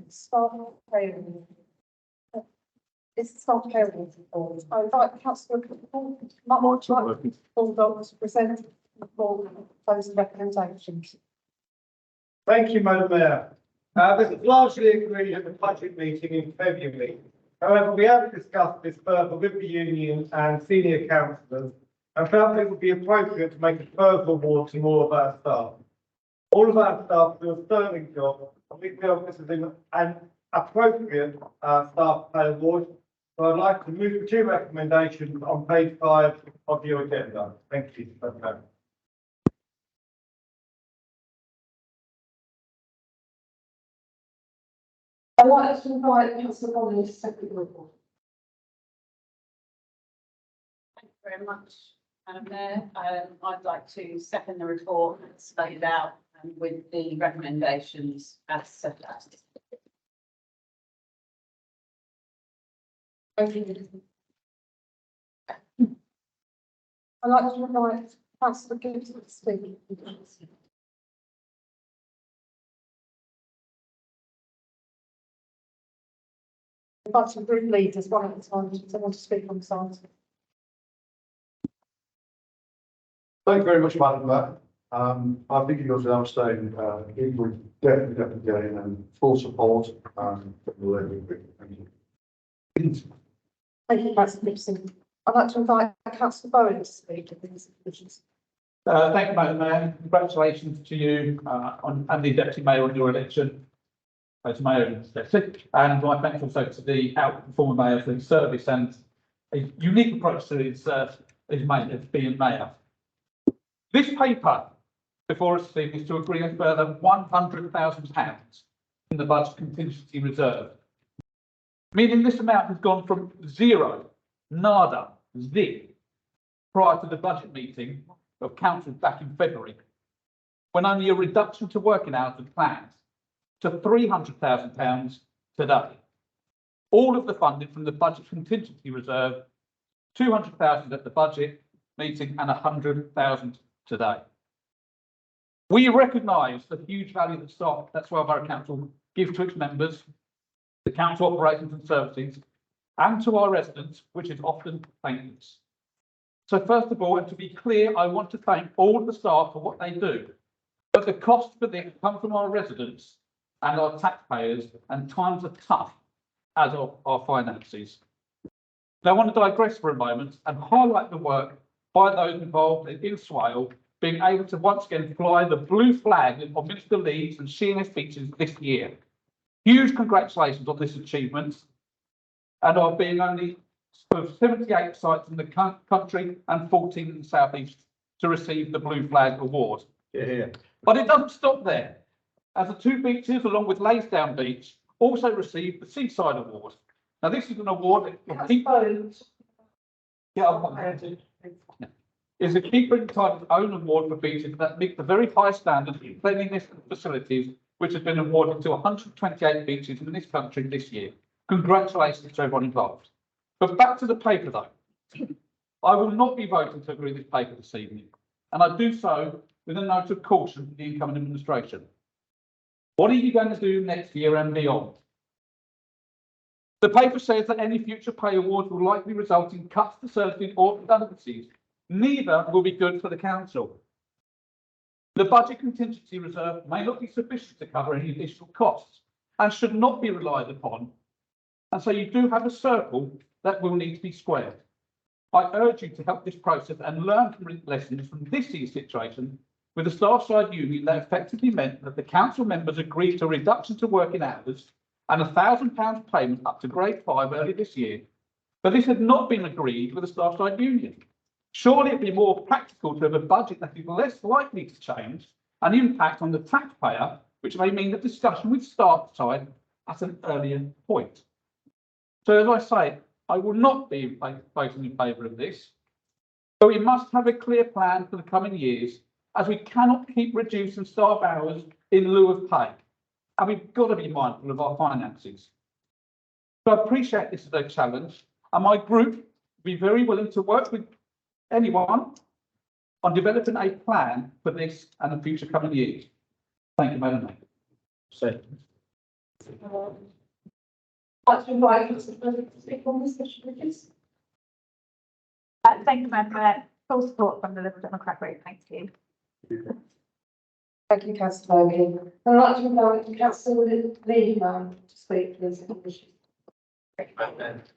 Staff payroll. It's staff payroll report. I would like Councillor Baldock to present the full proposed recommendations. Thank you, Madam Mayor. This was largely agreed at the budget meeting in February. However, we have discussed this further with the union and senior councillors and felt it would be appropriate to make a further award to more of our staff. All of our staff do a sterling job, and we feel this is an appropriate staff pay award. So I'd like to move the two recommendations on page 5 of your agenda. Thank you. I want to invite Councillor Bonney to second the report. Thank you very much, Madam Mayor. I'd like to second the report that's laid out with the recommendations as set out. Thank you. I'd like to invite Councillor Gibbs to speak. Invite some group leaders one at a time to want to speak on site. Thank you very much, Madam Mayor. I think it goes without saying, it would definitely gain and full support from the Labour Group. Thank you. Thank you, Councillor Gibson. I'd like to invite Councillor Bowen to speak to these issues. Thank you, Madam Mayor. Congratulations to you and the Deputy Mayor on your election as Mayor of Deputy. And my thanks also to the former Mayor for his service and a unique approach to his being Mayor. This paper before us is to agree a further £100,000 in the budget contingency reserve, meaning this amount has gone from zero, nada, zip, prior to the budget meeting of council back in February, when only a reduction to working hours was planned, to £300,000 today. All of the funding from the budget contingency reserve, 200,000 at the budget meeting and 100,000 today. We recognise the huge value that staff at Swale Borough Council give to its members, the council operations and services, and to our residents, which is often thankless. So first of all, and to be clear, I want to thank all of the staff for what they do, but the cost for this comes from our residents and our taxpayers, and times are tough as of our finances. Now, I want to digress for a moment and highlight the work by those involved in Swale being able to once again fly the blue flag on Minister Leeds and Sheerness beaches this year. Huge congratulations on this achievement, and of being only 78 sites in the country and 14 in the South East to receive the Blue Flag Award. Yeah. But it doesn't stop there, as the two beaches, along with Laysdown Beach, also received the Seaside Award. Now, this is an award that is a keeper in time's own award for beaches that meet the very high standards of cleanliness and facilities, which has been awarded to 128 beaches in this country this year. Congratulations to everyone involved. But back to the paper though. I will not be voting to agree this paper this evening, and I do so with a note of caution for the incoming administration. What are you going to do next year and beyond? The paper says that any future pay awards will likely result in cuts to services or redundancies. Neither will be good for the council. The budget contingency reserve may not be sufficient to cover any additional costs and should not be relied upon. And so you do have a circle that will need to be squared. I urge you to help this process and learn from lessons from this year's situation with the staff side union that effectively meant that the council members agreed to a reduction to working hours and £1,000 payment up to grade 5 early this year. But this had not been agreed with the staff side union. Surely it'd be more practical to have a budget that is less likely to change and impact on the taxpayer, which may mean a discussion with staff side at an earlier point. So as I say, I will not be voting in favour of this, But we must have a clear plan for the coming years, as we cannot keep reducing staff hours in lieu of pay. And we've got to be mindful of our finances. So I appreciate this is a challenge, and my group will be very willing to work with anyone on developing a plan for this and the future coming years. Thank you, Madam Mayor. I'd invite Councillor Burnley to speak on this issue, please. Thank you, Madam Mayor. Full support from the Liberal Democrat Group. Thank you. Thank you, Councillor Burnley. I'd like to invite Councillor Lehman to speak, please.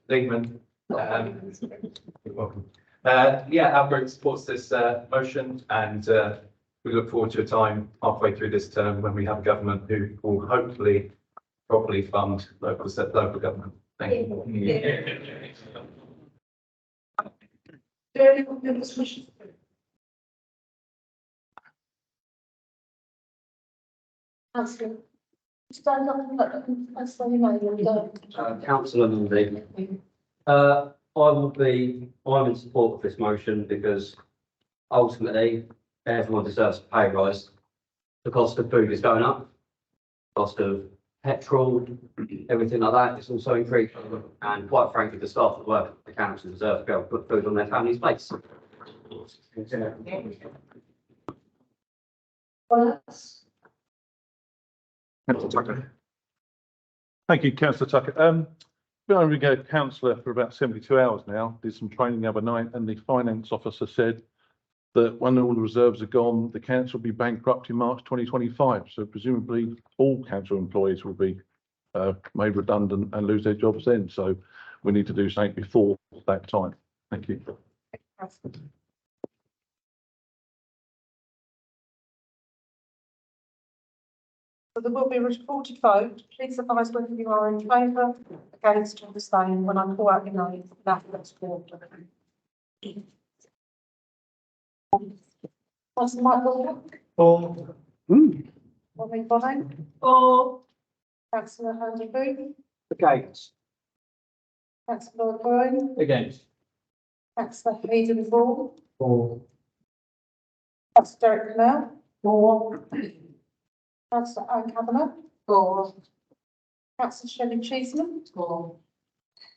Lehman. You're welcome. Yeah, our group supports this motion, and we look forward to a time halfway through this term when we have a government who will hopefully properly fund local government. Thank you. Do anyone have this wish? Councillor, stand up and let Councillor Lehman go. Councillor Mundy, I'm in support of this motion because ultimately everyone deserves a pay rise. The cost of food is going up, cost of petrol, everything like that is also increasing. And quite frankly, the staff that work at the council deserve to be able to put food on their families' plates. Thank you, Councillor Tucker. Been only a councillor for about 72 hours now, did some training the other night, and the finance officer said that when all the reserves are gone, the council will be bankrupt in March 2025. So presumably all council employees will be made redundant and lose their jobs then. So we need to do something before that time. Thank you. So there will be a recorded vote. Please advise whether you are in favour, against, or abstain when I call out your name. That's order. Councillor Michael For. Robin Bodine. For. Councillor Andy Booth. Against. Councillor Bowen. Against. Councillor Hayden Ball. For. Councillor Derek Canal. For. Councillor Anne Kavanagh. For. Councillor Shelley Cheeseman. For.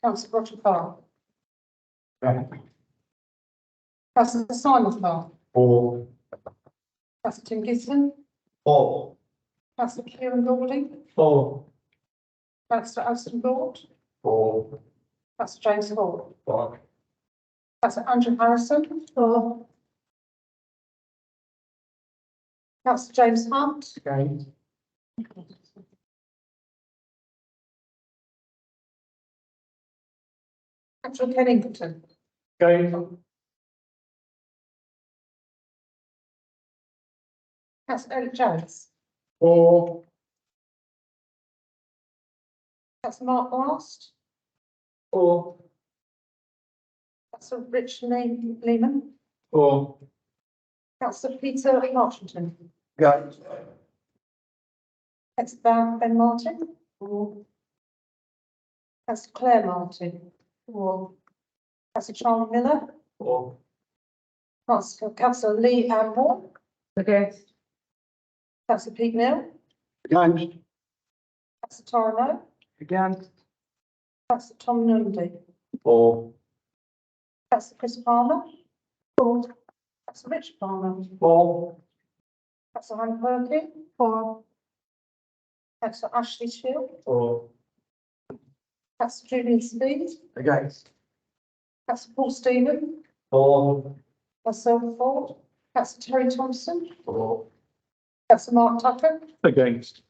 Councillor Roger Farr. Councillor Simon Farr. For. Councillor Tim Gisborne. For. Councillor Kieran Golding. For. Councillor Alston Lord. For. Councillor James Hall. For. Councillor Andrew Harrison. For. Councillor James Hunt. Against. Councillor Kennington. Against. Councillor Eric Jones. For. Councillor Mark Last. For. Councillor Richard Lehman. For. Councillor Peter Marchington. Against. Councillor Ben Martin. For. Councillor Claire Martin. For. Councillor Charlie Miller. For. Councillor Lee Amble. Against. Councillor Pete Mill. Against. Councillor Tara Lowe. Against. Councillor Tom Nundy. For. Councillor Chris Palmer. For. Councillor Richard Palmer. For. Councillor Hannah Perkin. For. Councillor Ashley Shield. For. Councillor Julian Speed. Against. Councillor Paul Stephen. For. Councillor Ford. Councillor Terry Thompson. For. Councillor Mark Tucker. Against.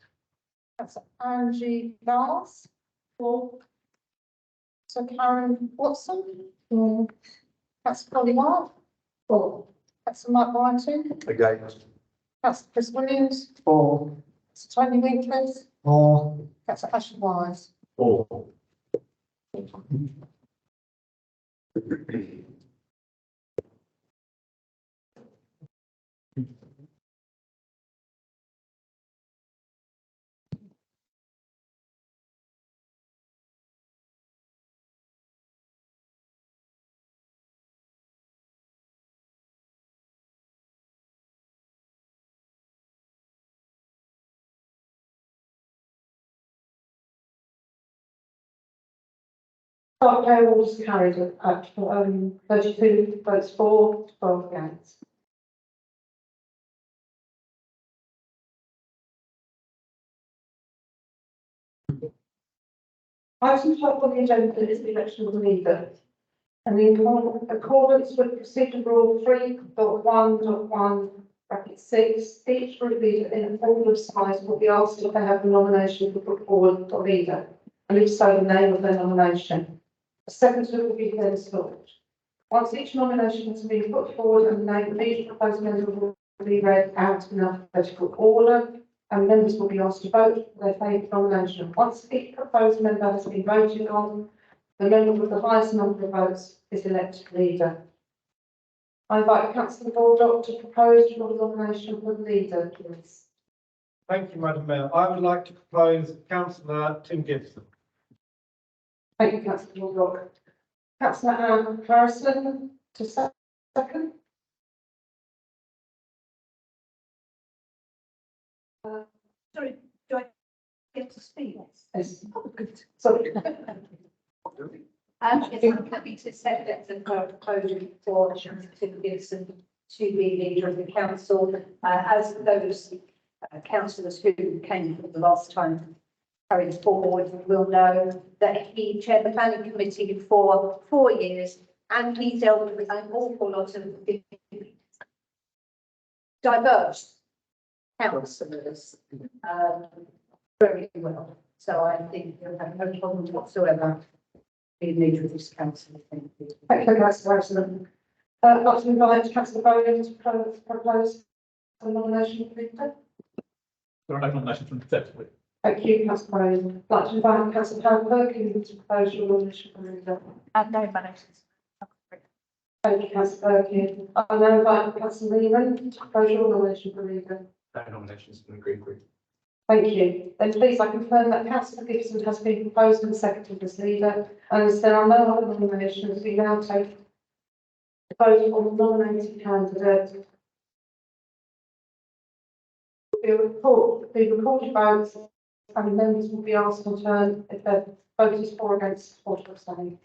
Councillor Angie Giles. For. Sir Karen Watson. For. Councillor Polly Hart. For. Councillor Mike Whiting. Against. Councillor Chris Williams. For. Councillor Tony Winkles. For. Councillor Ashley Wise. For. Staff payrolls carried at 32 votes for, 12 against. Item 12 on the agenda is the election of the leader. And in accordance with procedure rule 3.1.1 bracket 6, each group leader in a order of size will be asked if they have a nomination to put forward for leader, and if so, the name of their nomination. A secretary will be then sought. Once each nomination has been put forward and the name of each proposed member will be read out in alphabetical order, and members will be asked to vote for their favourite nomination. Once each proposed member has been voted on, the member with the highest number of votes is elected leader. I invite Councillor Baldock to propose your nomination for the leader, please. Thank you, Madam Mayor. I would like to propose Councillor Tim Gibson. Thank you, Councillor Baldock. Councillor Anne Harrison to second. Sorry, do I get to speak? Yes. Oh, good. Sorry. Yes, I'm happy to second the proposal for Tim Gibson to be leader of the council. As those councillors who came for the last time carried forward will know that he chaired the planning committee for 4 years and he dealt with an awful lot of diverse councillors very well. So I think you'll have no problem whatsoever being leader of this council. Thank you. Thank you, Councillor Harrison. I'd like to invite Councillor Bowling to propose a nomination for leader. There are no nominations from the secretary. Thank you, Councillor Bowling. I'd like to invite Councillor Pam Perkins to propose your nomination for leader. And no nominations. Thank you, Councillor Perkins. I now invite Councillor Lehman to propose your nomination for leader. No nominations from the Green Group. Thank you. Then please, I confirm that Councillor Gibson has been proposed and seconded as leader, and as there are no other nominations, we now take the vote on the nominated candidate. The recorded votes, and members will be asked in turn if their vote is for, against, or to abstain.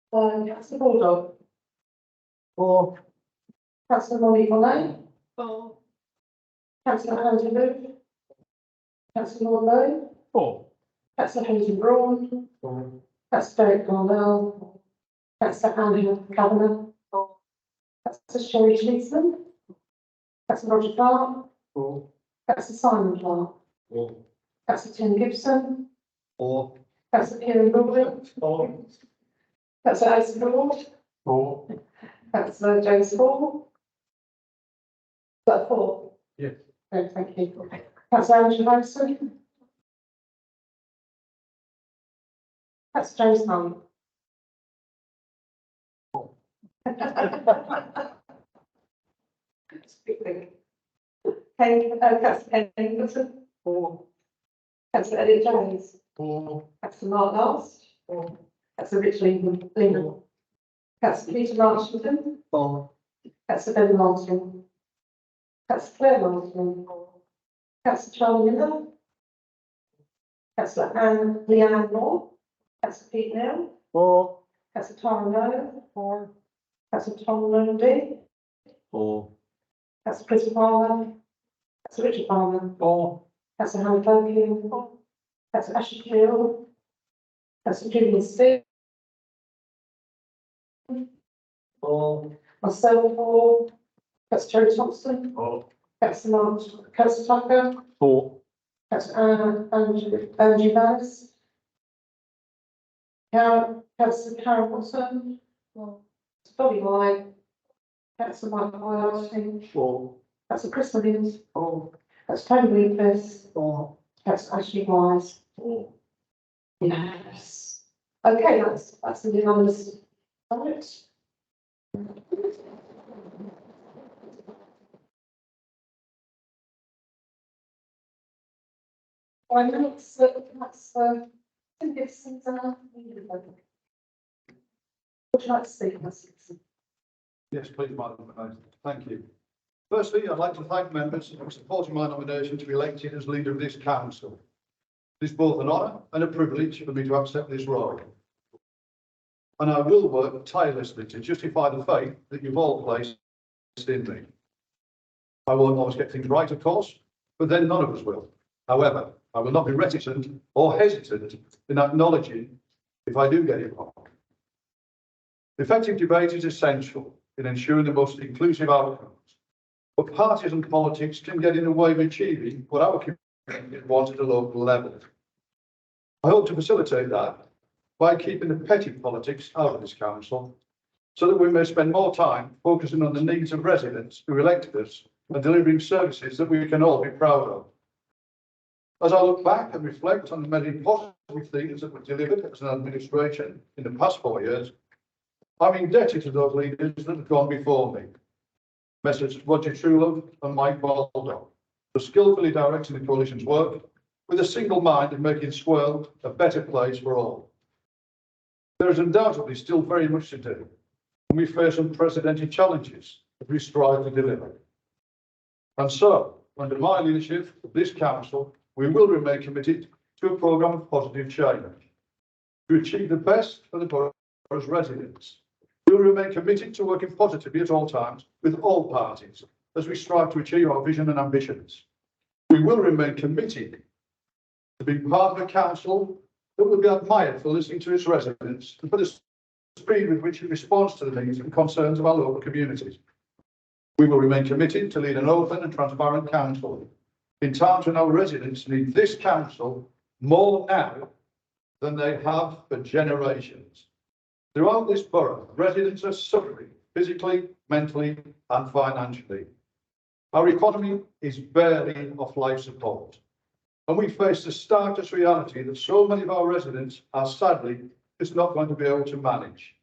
Councillor Baldock. For. Councillor Molly Conley. For. Councillor Andy Booth. Councillor Lord Lowe. Four. Councillor Hayden Braun. For. Councillor Derek Darnell. Councillor Andrew Kavanagh. Councillor Sherry Cheeseman. Councillor Roger Clark. For. Councillor Simon Clark. For. Councillor Tim Gibson. For. Councillor Kieran Golding. For. Councillor Alison Lord. For. Councillor James Hall. Is that four? Yes. Okay, thank you. Councillor Andrew Harrison. Councillor James Hunt. Councillor Kenny Wilson. For. Councillor Elliot Jones. For. Councillor Mark Last. For. Councillor Rich Lehman. Councillor Peter Marshington. For. Councillor Ben Martin. Councillor Claire Martin. Councillor Charlie Miller. Councillor Leanne Moore. Councillor Pete Neal. For. Councillor Tara Lowe. For. Councillor Tom Lundy. For. Councillor Chris Palmer. Councillor Richard Palmer. For. Councillor Hannah Perkins. Councillor Ashley Gill. Councillor Julian Stick. For. Myself for. Councillor Terry Thompson. For. Councillor Tucker. Four. Councillor Angie Vallis. Councillor Karen Watson. Bobby White. Councillor Michael White. For. Councillor Chris Williams. For. Councillor Tony Lucas. For. Councillor Ashley Wise. Yes. Okay, that's the unanimous vote. I know that's Tim Gibson's Would you like to speak, Mr. Yes, please, Madam Mayor. Thank you. Firstly, I'd like to thank members for supporting my nomination to be elected as leader of this council. It is both an honour and a privilege for me to accept this role. And I will work tirelessly to justify the faith that you've all placed in me. I won't always get things right, of course, but then none of us will. However, I will not be reticent or hesitant in acknowledging if I do get it wrong. Effective debate is essential in ensuring the most inclusive outcomes. But parties and politics can get in the way of achieving what our community wants at a local level. I hope to facilitate that by keeping the petty politics out of this council, so that we may spend more time focusing on the needs of residents who elected us and delivering services that we can all be proud of. As I look back and reflect on the many positive things that were delivered as an administration in the past 4 years, I'm indebted to those leaders that have gone before me. Messrs. Roger Truelove and Mike Baldock, for skillfully directing the coalition's work with a single mind of making Swirl a better place for all. There is undoubtedly still very much to do, and we face unprecedented challenges that we strive to deliver. And so, under my leadership of this council, we will remain committed to a programme of positive change to achieve the best for the borough's residents. We will remain committed to working positively at all times with all parties as we strive to achieve our vision and ambitions. We will remain committed to being part of a council that will be admired for listening to its residents and for the speed with which it responds to the needs and concerns of our local communities. We will remain committed to lead an open and transparent council in times when our residents need this council more now than they have for generations. Throughout this borough, residents are suffering physically, mentally and financially. Our economy is barely off life support, and we face the starkest reality that so many of our residents are sadly just not going to be able to manage.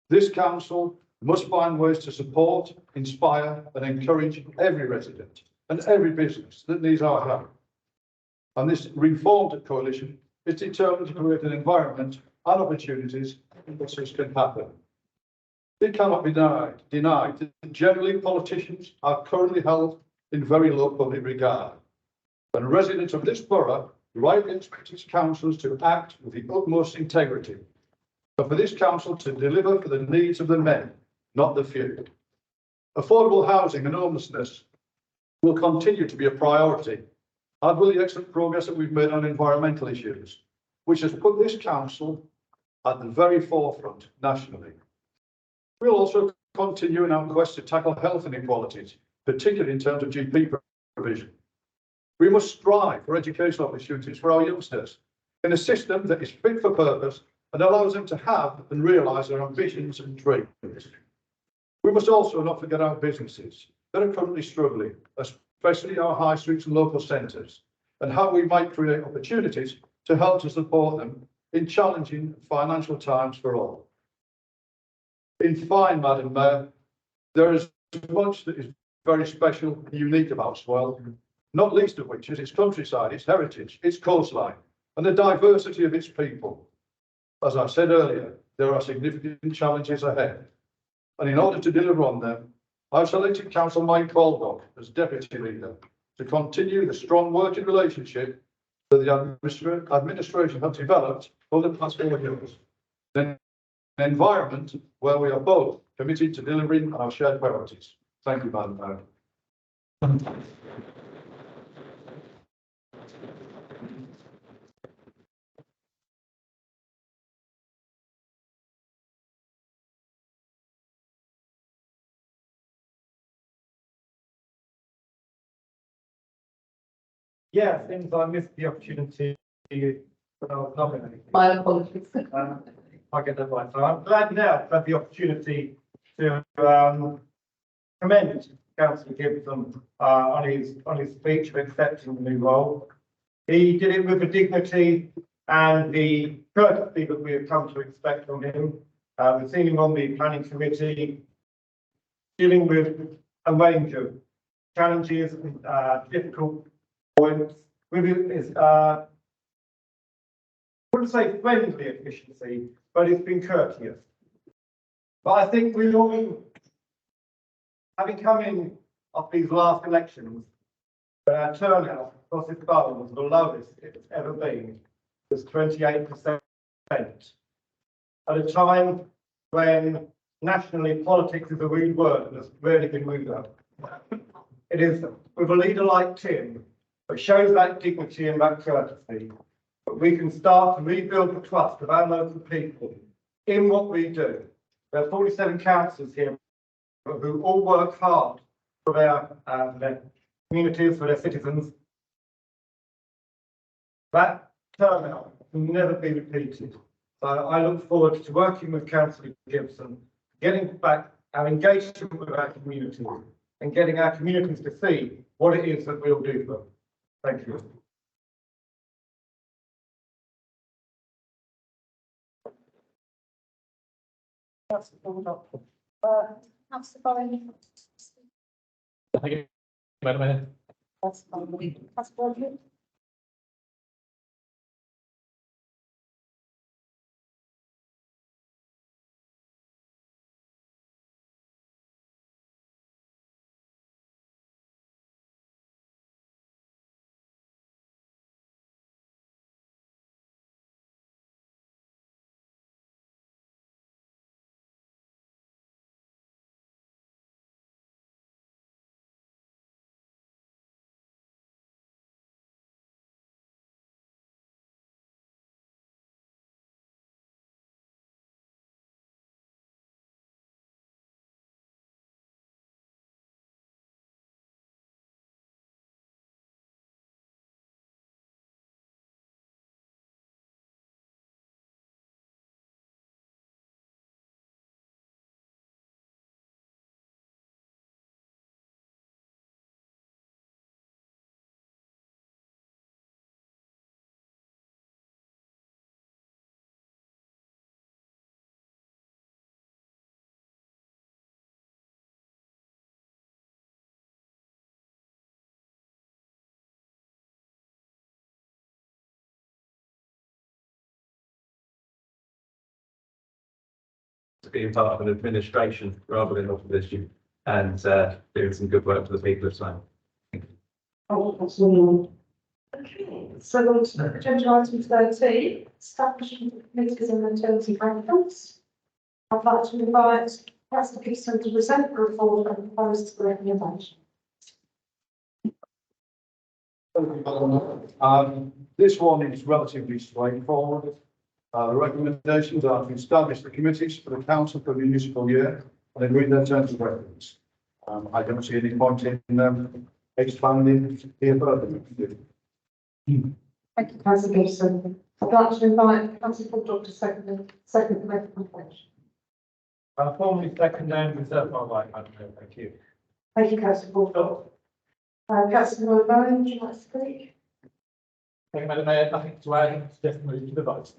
This council must find ways to support, inspire and encourage every resident and every business that needs our help. And this reformed coalition is determined to create an environment and opportunities in which this can happen. It cannot be denied that generally politicians are currently held in very low public regard. And residents of this borough rightly expect its councillors to act with the utmost integrity, and for this council to deliver for the needs of the many, not the few. Affordable housing and homelessness will continue to be a priority, as will the excellent progress that we've made on environmental issues, which has put this council at the very forefront nationally. We'll also continue in our quest to tackle health inequalities, particularly in terms of GP provision. We must strive for educational opportunities for our youngsters in a system that is fit for purpose and allows them to have and realise their ambitions and dreams. We must also not forget our businesses that are currently struggling, especially our high streets and local centres, and how we might create opportunities to help to support them in challenging financial times for all. In fine, Madam Mayor, there is much that is very special and unique about Swell, not least of which is its countryside, its heritage, its coastline, and the diversity of its people. As I said earlier, there are significant challenges ahead, and in order to deliver on them, I've selected Councillor Mike Baldock as Deputy Leader to continue the strong working relationship that the administration have developed over the past 4 years. An environment where we are both committed to delivering on our shared priorities. Thank you, Madam Mayor. Yeah, things I missed the opportunity when I was nominated. My apologies. I get that right. So I'm glad now to have the opportunity to commend Councillor Gibson on his speech for accepting the new role. He did it with the dignity and the courtesy that we have come to expect from him. We've seen him on the planning committee dealing with a range of challenges and difficult points with his I wouldn't say friendly efficiency, but it's been courteous. But I think we all, having come in of these last elections, where our turnout across this borough was the lowest it's ever been, was 28%. At a time when nationally politics is a rude word and has rarely been moved up. It is with a leader like Tim, that shows that dignity and that courtesy, that we can start to rebuild the trust of our local people in what we do. There are 47 councillors here who all work hard for their communities, for their citizens. That turnout will never be repeated. So I look forward to working with Councillor Gibson, getting back our engagement with our community and getting our communities to see what it is that we'll do for them. Thank you. Councillor Bowen. Thank you, Madam Mayor. Councillor Bowen. Being part of an administration rather than opposition and doing some good work for the people of Slough. Oh, that's all. Okay, so on to agenda item 13, establishment of committees and maternity benefits. I'd like to invite Councillor Gibson to present the report and propose the recommendation. This one is relatively straightforward. The recommendations are to establish the committees for the council for the municipal year and agree their terms of reference. I don't see any point in expanding here further. Thank you, Councillor Gibson. I'd like to invite Councillor Bulldog to second the recommendation. I formally second and reserve my right, Madam Chair. Thank you. Thank you, Councillor Bulldog. Councillor Bowen, would you like to speak? Thank you, Madam Mayor. Nothing to add. Just move to the vote.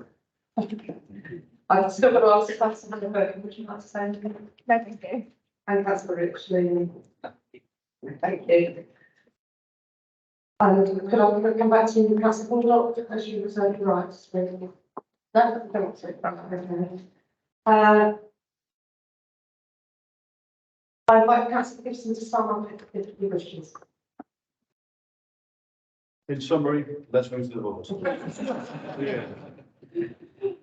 I've still got to ask Councillor Bowen, would you like to say anything? No, thank you. And Councillor Richley. Thank you. And could I come back to you, Councillor Bulldog, as you reserve your right to speak? No, thank you. I invite Councillor Gibson to sum up if he wishes. In summary, let's move to the vote.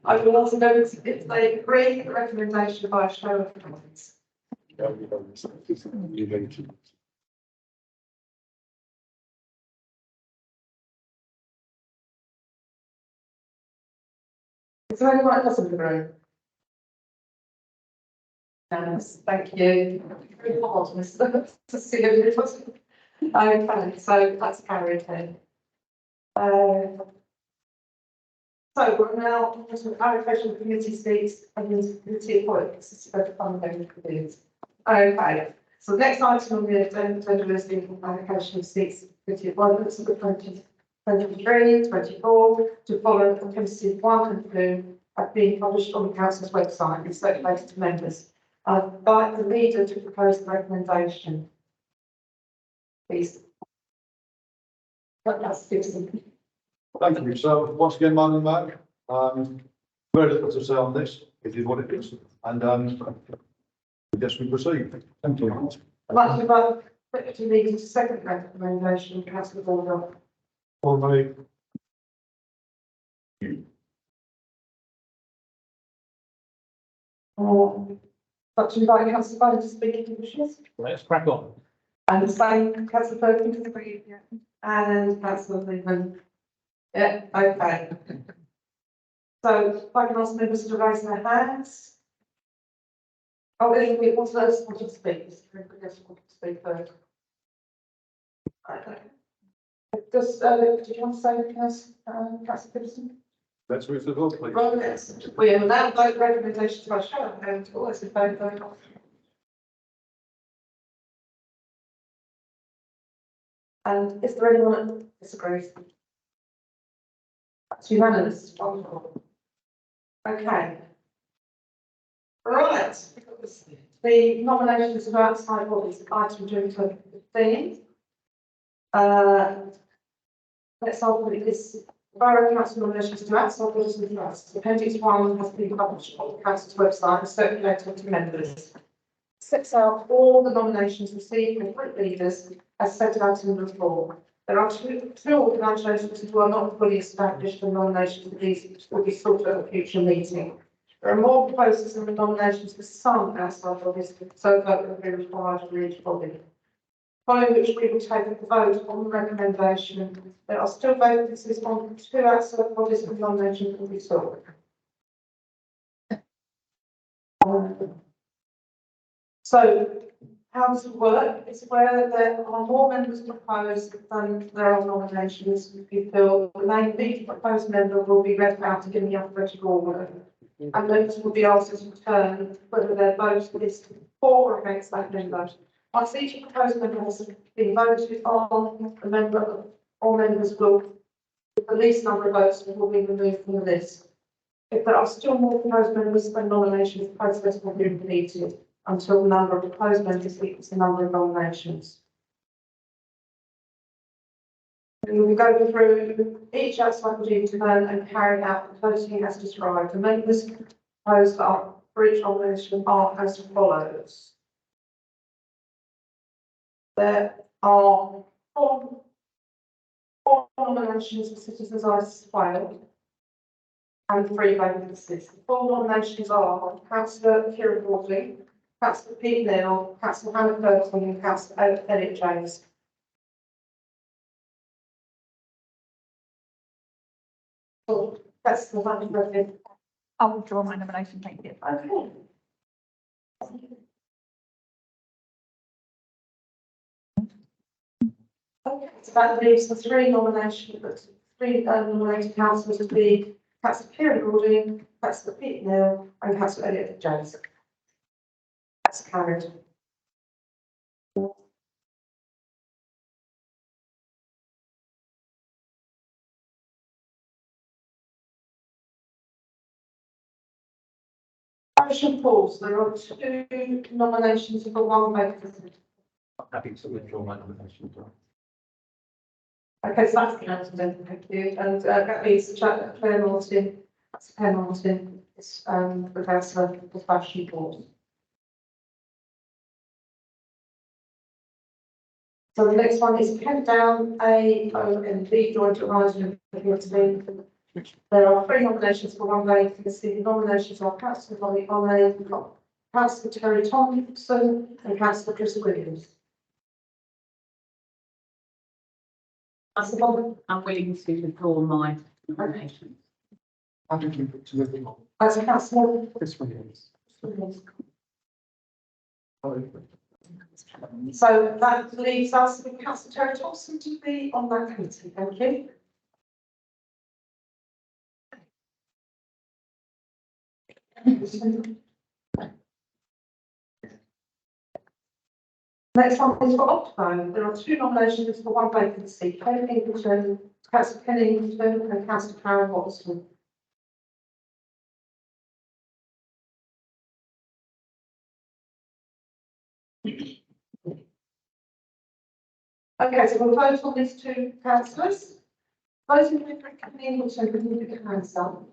I will also note if they agree with the recommendation by a show of hands. Is there anyone else in the room? Yes, thank you. Very hard, Mr. to see if it was. Okay, so that's carried then. So we're now on to allocation of committee seats and committee appointments to go to funding committees. Okay, so the next item on the agenda is the allocation of seats, committee appointments of the 2023, 24 to follow the committee 1 and 2 have been published on the council's website and circulated to members. I invite the leader to propose the recommendation. Please. That's Gibson. Thank you. So once again, Madam Mayor, very little to say on this. It is what it is. And I guess we proceed. Thank you. I'd like to invite to lead to second recommendation, councillor Baldock. All right. But to invite councillor Bowden to speak if he wishes. Let's crack on. And the same, councillor Perkins to speak, yeah. And councillor Freeman. Yeah, okay. So if I can ask members to raise their hands. Oh, anybody wants to speak? Anybody else want to speak first? Okay. Does, did you want to say anything else, councillor Peterson? Let's move to the vote, please. Right, yes, we will now vote recommendations by show of hands, all those in favour. And is there anyone that disagrees? That's unanimous, wonderful. Okay. Right, the nominations of outside bodies, item 215. Let's open this. Borough Council nominations to outside bodies and trusts. Appendix 1 has been published on the council's website and circulated to members. Sets out all the nominations received from group leaders as set out in the report. There are two organisations who are not fully established, and nominations for these will be sought at a future meeting. There are more proposals and nominations for some outside bodies, so vote will be required for each body. Following which we will take a vote on the recommendation. There are still vacancies on 2 outside bodies and nominations will be sought. So, how does it work? It's where there are more members proposed than there are nominations. We feel the name of each proposed member will be read out in the alphabetical order. And members will be asked to return whether their vote is for or against that member. Once each proposed member has been voted on, the member or members will, with the least number of votes, will be removed from the list. If there are still more proposed members than nominations, the process will be repeated until the number of proposed members equals the number of nominations. We will go through each outside body in turn and carry out the voting as described. The members proposed for each nomination are as follows. There are four nominations for Citizens Ice failed and 3 vacancies. The 4 nominations are Councillor Kieran Wardley, Councillor Pete Neal, Councillor Hannah Burton and Councillor Elliot James. So that's the one. I'll withdraw my nomination, thank you. Okay. Okay, so that leaves the 3 nominations, 3 nominated councillors to be Councillor Kieran Goulding, Councillor Pete Neal and Councillor Elliot Jones. That's carried. Motion pools, there are 2 nominations for 1 vacancy. I'm happy to withdraw my nomination. Okay, so that's cancelled then, thank you. And that leaves Claire Martin, that's Claire Martin, it's the councillor for fashion board. So the next one is Ken Down, AONB, Joint Advisory Committee. There are 3 nominations for 1 vacancy. The nominations are Councillor Molly Conley, Councillor Terry Thompson and Councillor Chris Williams. I'm willing to withdraw my nomination. I think you put to moving on. As a councillor. This one is. So that leaves us with Councillor Terry Thompson to be on that committee. Thank you. Next one is for Optifone. There are 2 nominations for 1 vacancy. Ken Ingleton, Councillor Ken Ingleton and Councillor Karen Watson. Okay, so we'll vote on these 2 councillors. Voting with Ken Ingleton, can you put your hands up?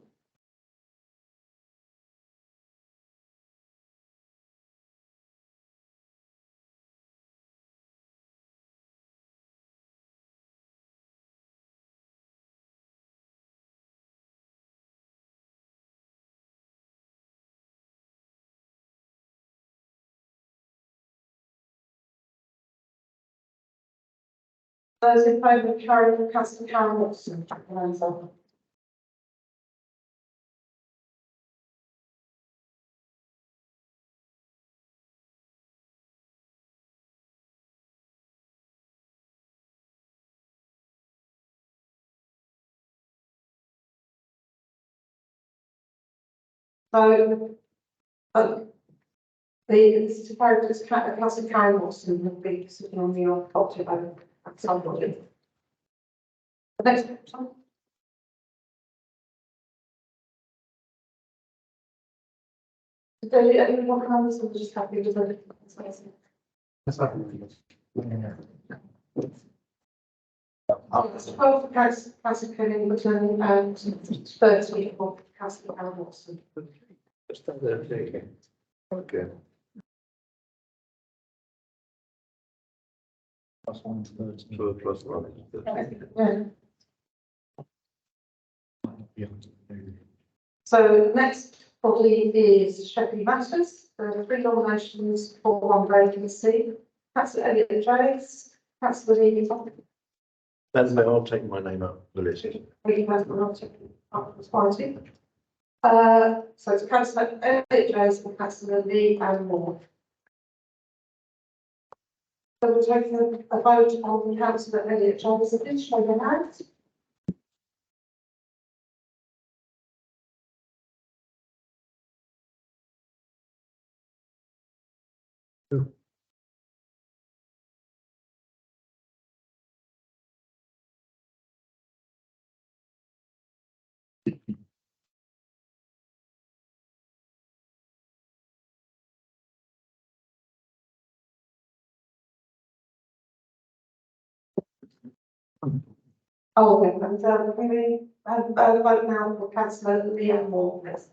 Those in favour of carrying councillor Karen Watson, put your hands up. So, the characters, councillor Karen Watson will be sitting on the opposite at some point. The next, so anyone comes, we'll just happy with it. Oh, it's 12 for councillor Kennington and 30 for councillor Karen Watson. Okay. Plus 130. Plus one. Yeah. So the next body is Shepley Matters. There are 3 nominations for 1 vacancy. Councillor Elliot Jones, councillor Lee Then I'll take my name up the list. Party. So it's councillor Elliot Jones and councillor Lee and Moore. So we're taking a vote on councillor Elliot Jones. Please show your hands. Oh, okay, and we vote now for councillor Leanne Moore, please.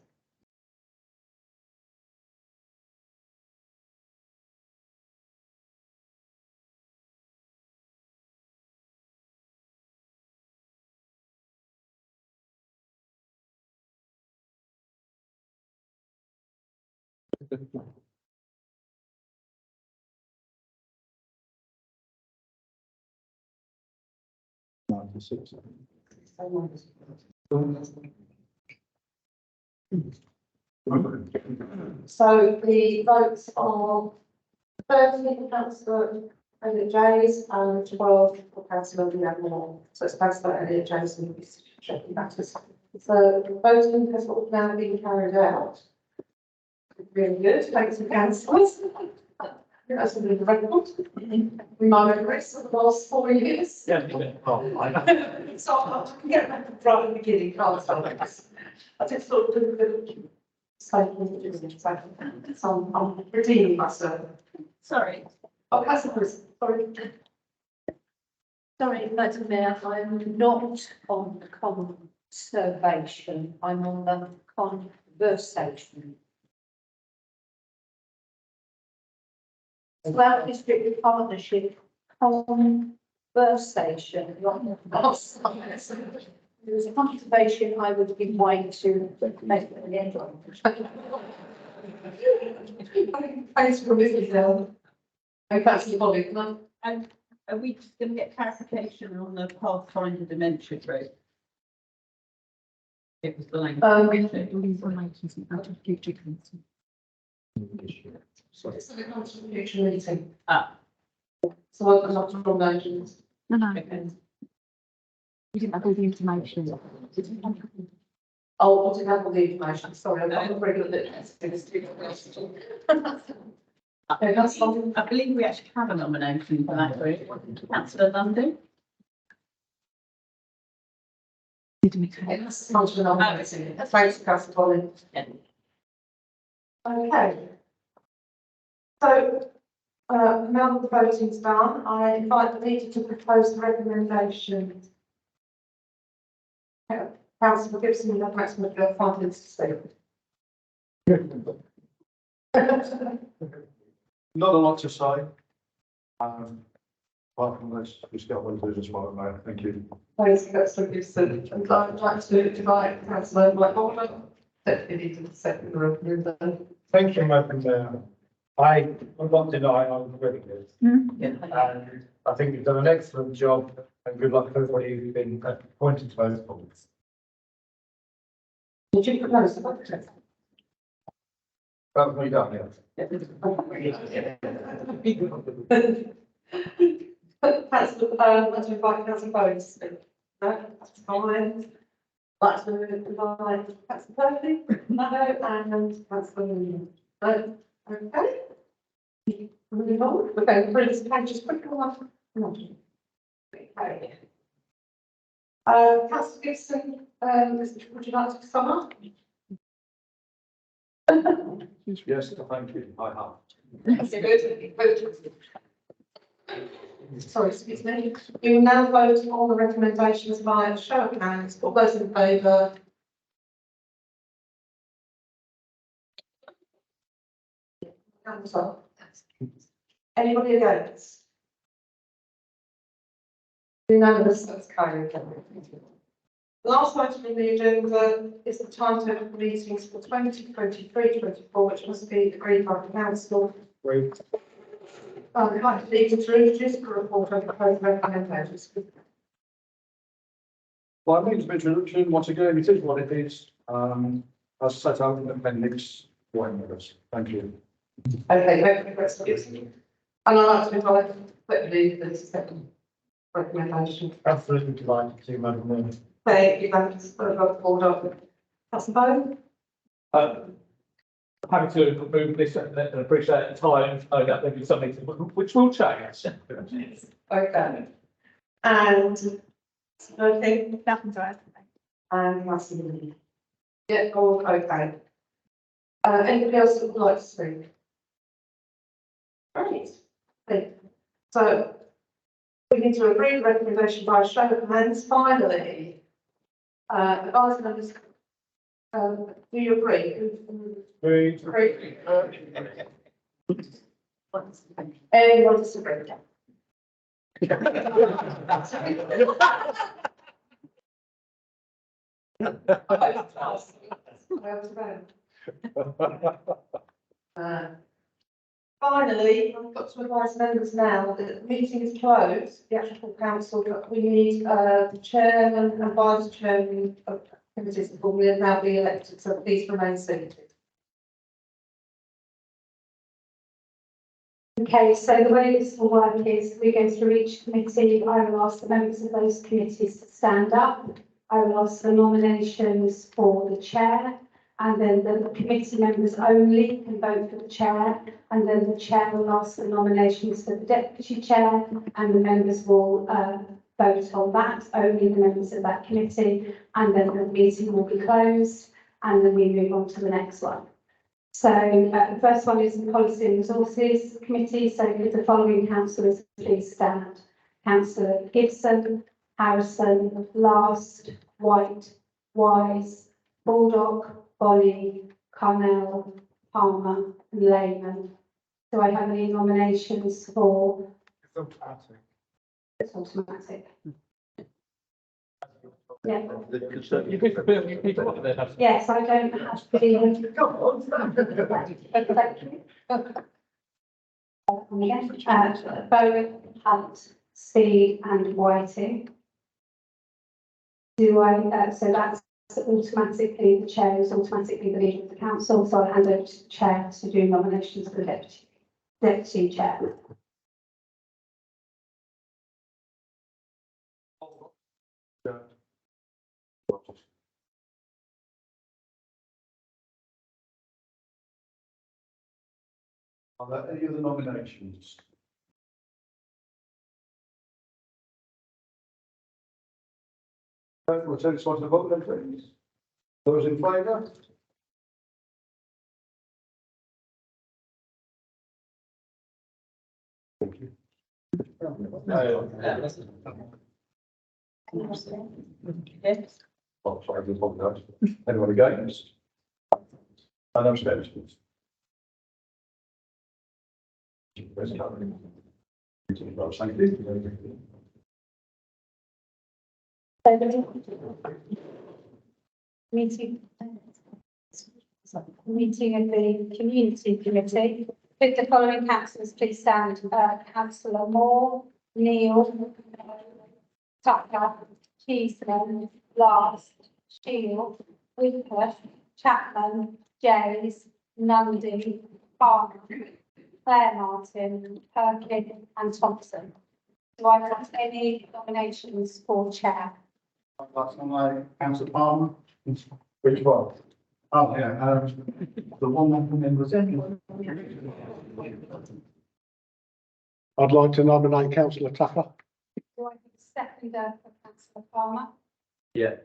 So the votes are 30 for councillor Elliot Jones and 12 for councillor Leanne Moore. So it's councillor Elliot Jones and Shepley Matters. So the voting has all now been carried out. Really good, thanks to councillors. That's a bit of a record. We might have rest of the last 4 years. Yeah. So I can get back to right at the beginning, can't I? I just thought it was so I'm redeeming myself. Sorry. Oh, customers, sorry. Sorry, Madam Mayor, I'm not on conservation, I'm on the conversation. Well, district partnership, conversation, not there was a conservation I would give way to make it the end of. Thanks for listening, Del. And that's the body, can I? Are we just going to get clarification on the Pathfinder dementia group? It was the language. So it's the contribution meeting. Ah. So I'm not from nations. No, Okay. you didn't have all the information. Oh, I didn't have all the information, sorry, I'm not a regular witness. Okay, that's fine. I believe we actually have a nomination for that group. Councillor London. It's not an nomination. Thanks, Councillor Collins. Yeah. Okay. So, now that the voting's done, I invite the leader to propose the recommendation. Councillor Gibson, you have maximum of 5 minutes to speak. Not a lot to say. Apart from this, just got one business one, mate. Thank you. Thanks, Councillor Gibson. And I'd like to invite Councillor Blackholder, Deputy Leader to the second room. Thank you, Madam Mayor. I'm not denying I'm really good. And I think you've done an excellent job and good luck to everybody who's been appointed to those boards. Would you propose the budget? That's me done, yeah. Let's invite Councillor Bowen to speak. No, that's fine. Let's invite Councillor Purley, no, and Councillor Williams. No, okay. Moving on, okay, brilliant, can I just quickly one? Okay. Councillor Gibson, would you like to sum up? Yes, thank you. I have. Sorry, excuse me. We will now vote on the recommendations via show of hands. All those in favour? Hands up. Anybody against? Unanimous, that's carried. Last item on the agenda is the timetable for meetings for 2023-24, which must be agreed by the council. Great. I'd like to leave to introduce the report on proposed recommendations. Well, I think it's been introduction, once again, it is what it is, as set out in appendix one with us. Thank you. Okay, thank you, President. And I'd like to invite quickly the second recommendation. Absolutely delighted to, Madam Mayor. Thank you, members of the board of Councillor Bowen. Happy to remove this and appreciate the time, know that there'll be something which will change. Okay. And, okay, Nothing to add. and Councillor Lee. Yeah, all okay. Anybody else that would like to speak? Right. Okay. So, we need to agree the recommendation by a show of hands finally. Advise members, do you agree? Agree. Anyone disagree? Finally, I've got to advise members now that the meeting is closed, the actual council, but we need the chairman and vice chairman of committees to formally now be elected, so please remain seated. Okay, so the way this will work is we go through each committee. I will ask the members of those committees to stand up. I will ask for nominations for the chair, and then the committee members only can vote for the chair, and then the chair will ask for nominations for the deputy chair, and the members will vote on that, only the members of that committee, and then the meeting will be closed, and then we move on to the next one. So the first one is the Policy and Resources Committee. So could the following councillors please stand? Councillor Gibson, Harrison, Last, White, Wise, Baldock, Bolly, Carnell, Palmer and Lehman. Do I have any nominations for? It's automatic. It's automatic. Yeah. You pick people up there. Yes, I don't have the. Come on. Bowen, Hunt, Speed and Whiting. Do I, so that's automatically, the chair is automatically the leader of the council, so I'll hand over to the chair to do nominations for the deputy chair. Are there any other nominations? We'll take this one to the vote then, please. Those in favour? Thank you. Yes. Oh, sorry, I apologise. Anyone against? And abstentions? Thank you. Meeting of the Community Committee. With the following councillors, please stand. Councillor Moore, Neil, Tucker, Cheeseman, Last, Shield, Whitworth, Chapman, Jays, Nundy, Palmer, Claire Martin, Perkin and Thompson. Do I have any nominations for chair? I'd like to nominate councillor Palmer. Which one? Oh, yeah, the one member members. I'd like to nominate councillor Tucker. Do I have a seconder for councillor Palmer? Yeah.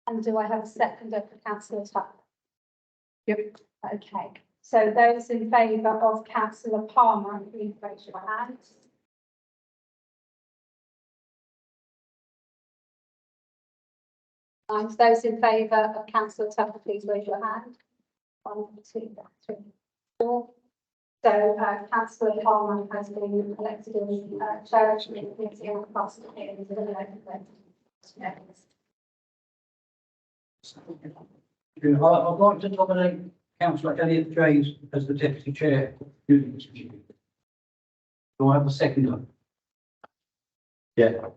And do I have a seconder for councillor Tucker? Yep. Okay, so those in favour of councillor Palmer, please raise your hands. And those in favour of councillor Tucker, please raise your hand. 1, 2, 3, 4. So, councillor Palmer has been elected as chair of the committee and passed the hearing to the local government. I'd like to nominate councillor Elliot Jays as the deputy chair. Do I have a seconder? Yeah.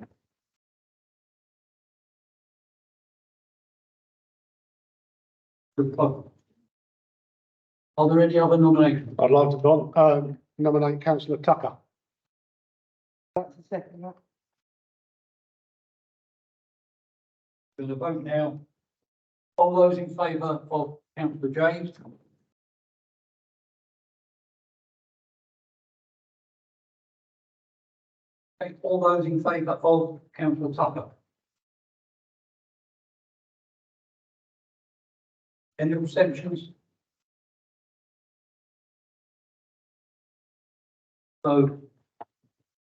Are there any other nominations? I'd like to nominate councillor Tucker. That's a seconder. There's a vote now. All those in favour of councillor James? Okay, all those in favour of councillor Tucker? Any abstentions? So,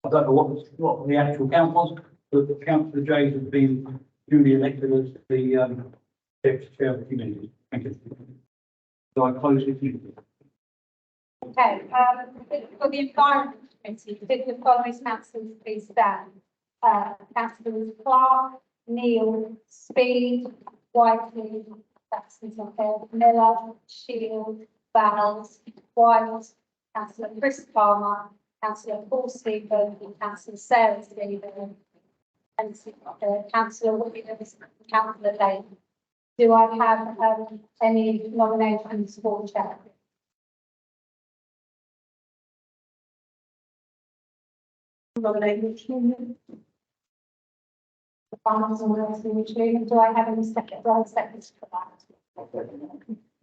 I don't know what the actual count was, but councillor James has been duly elected as the deputy chair of the committee. Thank you. So I close the meeting. Okay, for the environment committee, the following councillors please stand. Councillors Clark, Neil, Speed, Whiteley, Miller, Shield, Bowles, White, councillor Chris Palmer, councillor Paul Stephen, councillor Sarah Stephen, and councillor Williams, councillor Lane. Do I have any nominations for chair? Nomination. Do I have any seconds for that?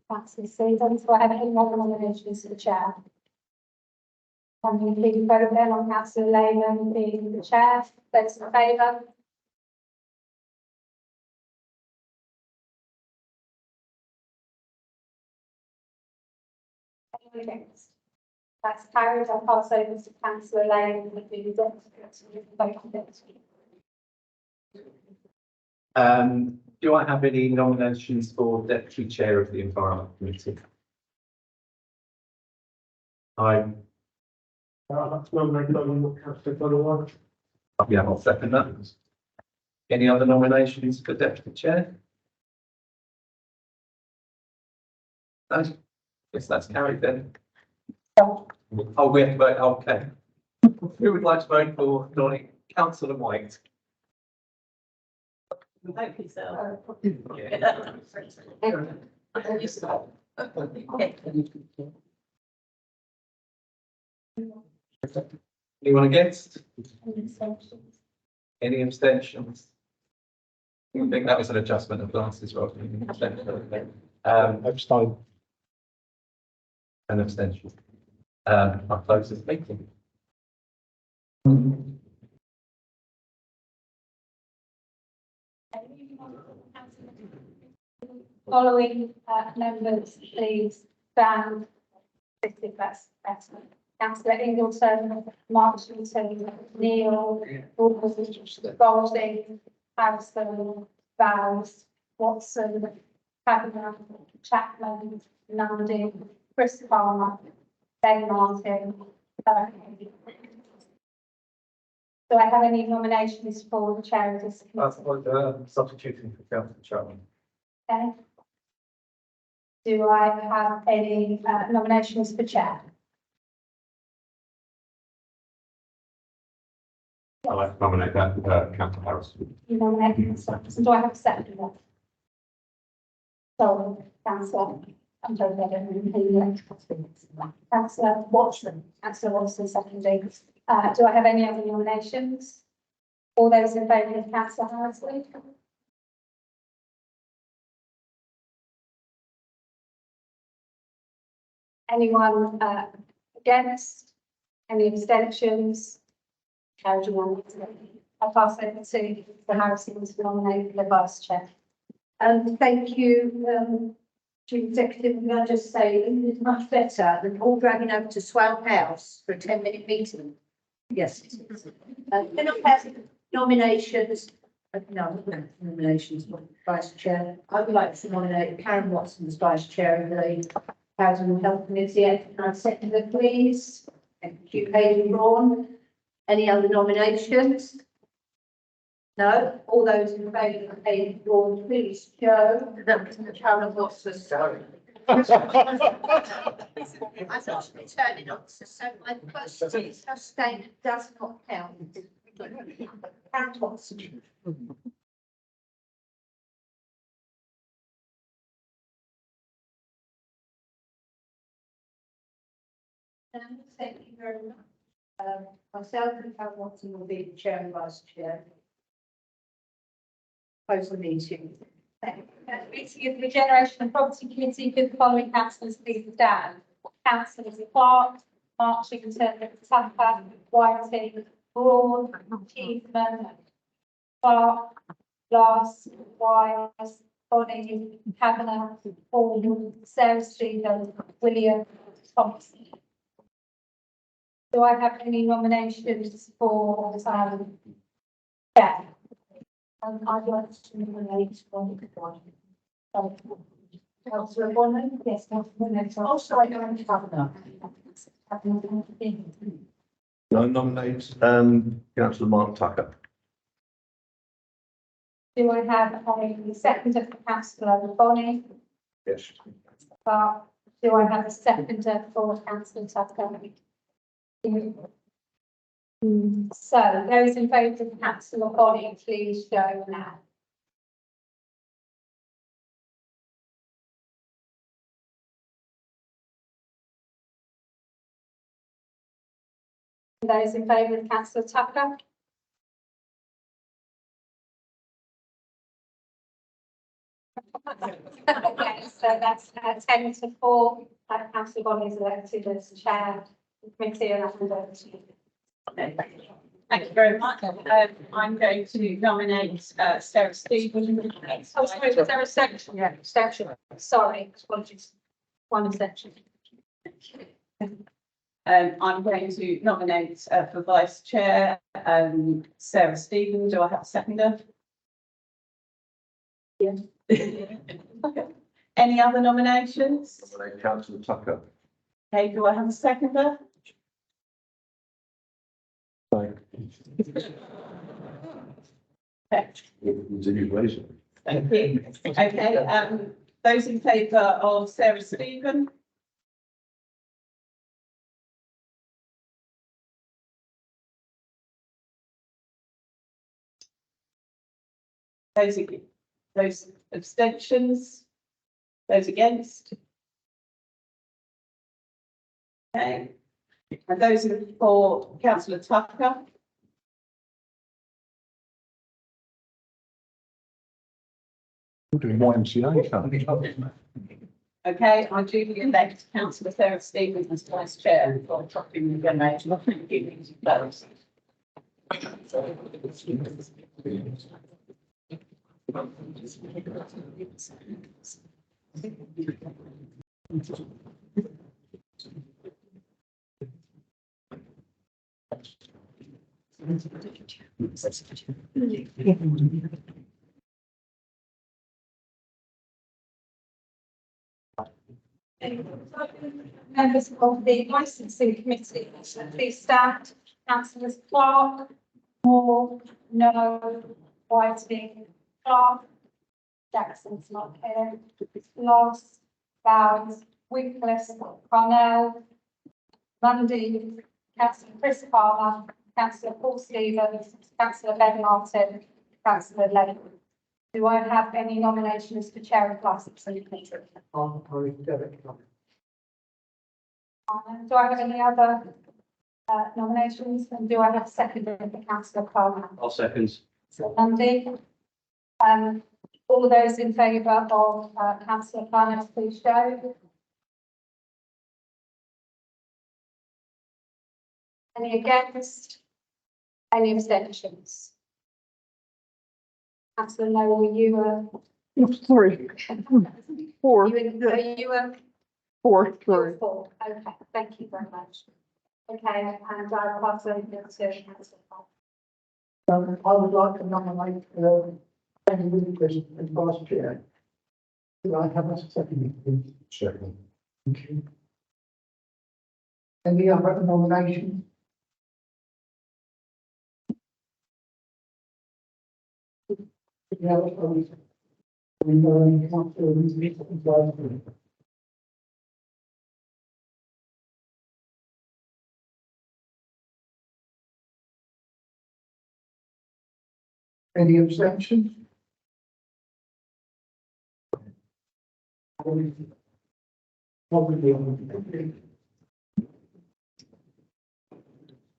Councillor Stevens, do I have any more nominations for the chair? Can you please vote then on councillor Lehman being the chair? Those in favour? Anyone against? That's carried. I'll pass over to councillor Lehman with the deputy. Do I have any nominations for deputy chair of the environment committee? I'd like to nominate councillor Donovan. Yeah, I'll second that. Any other nominations for deputy chair? No, yes, that's carried then. Oh, we have to vote, okay. Who would like to vote for nominating councillor White? Vote yourself. Anyone against? Any abstentions? I think that was an adjustment of glasses rather than an abstention. Abstain. An abstention. I'll close this meeting. Following members, please stand. That's councillor Ingleton, Mark Shilton, Neil, Golding, Harrison, Vowles, Watson, Kavanagh, Chapman, Nundy, Chris Palmer, Ben Martin. Do I have any nominations for the chair of this committee? That's what, substituting for councillor Chapman. Okay. Do I have any nominations for chair? I'd like to nominate that, councillor Harris. You nominate yourself. So do I have a second one? So, councillor, I'm sorry, I don't really hear you. Councillor Watson, councillor Watson seconding. Do I have any other nominations? All those in favour of councillor Harrison? Anyone against? Any abstentions? Carried unanimously. I'll pass over to the Harrison to nominate the vice chair. Thank you, Chief Executive. Can I just say, it's much better than all dragging over to Swale House for a 10-minute meeting. Yes. Can I have nominations? No, nominations for Vice Chair. I would like to nominate Karen Watson as Vice Chair of the Housing and Health Committee. Can I second it, please? Thank you, Hayley Braun. Any other nominations? No, all those in favour of Hayley Braun, please show. Karen Watson, sorry. I'm not returning officer, so my question is sustained does not count. Karen Watson. Thank you very much. Myself and Karen Watson will be the chair and vice chair. Close the meeting. Meeting of the Regeneration and Property Committee with the following councillors please stand. Councillors Clark, Marchington, Tapper, Whiting, Braun, Cheeseman, Clark, Glass, Wise, Bonnie, Kavanagh, Paul, Sarah Stephen, William, Thompson. Do I have any nominations for yeah? I'd like to nominate one. Councillor Bonner, yes, Councillor Bonner. Oh, sorry, I don't have enough. I nominate, councillor Mark Tucker. Do I have a seconder for councillor Bonny? Yes. Do I have a seconder for councillor Tucker? So those in favour of councillor Bonny, please show now. Those in favour of councillor Tucker? Okay, so that's 10-4. Councillor Bonny is elected as chair of the committee and I'm going to. Thank you very much. I'm going to nominate Sarah Stephen. Oh, sorry, was there a section? Yeah, section. Sorry, apologies. One section. I'm going to nominate for vice chair Sarah Stephen. Do I have a seconder? Yes. Any other nominations? Nominate councillor Tucker. Okay, do I have a seconder? Continuation. Thank you. Okay, those in favour of Sarah Stephen? Those abstentions? Those against? Okay. And those are for councillor Tucker? We're doing YMCA, can't Okay, I duly elect councillor Sarah Stephen as vice chair for Tropping Regeneration. Thank you. Those. Members of the licensing committee, please stand. Councillors Clark, Moore, No, Whiting, Clark, Jackson's not here, Loss, Bowles, Winkles, Parnell, Mundy, councillor Chris Palmer, councillor Paul Stevens, councillor Ben Martin, councillor Lennon. Do I have any nominations for chair of licensing committee? Do I have any other nominations? And do I have a second for councillor Palmer? I'll second. Monday. All those in favour of councillor Palmer, please show. Any against? Any abstentions? Councillor Lowe, were you Sorry. Four, are you four, sorry. four? Okay, thank you very much. Okay, and I'll pass over to councillor Palmer. I would like to nominate, Andy Wilkes as vice chair. Do I have a second, please? Second. Thank you. Any other nominations? Yeah, any abstentions?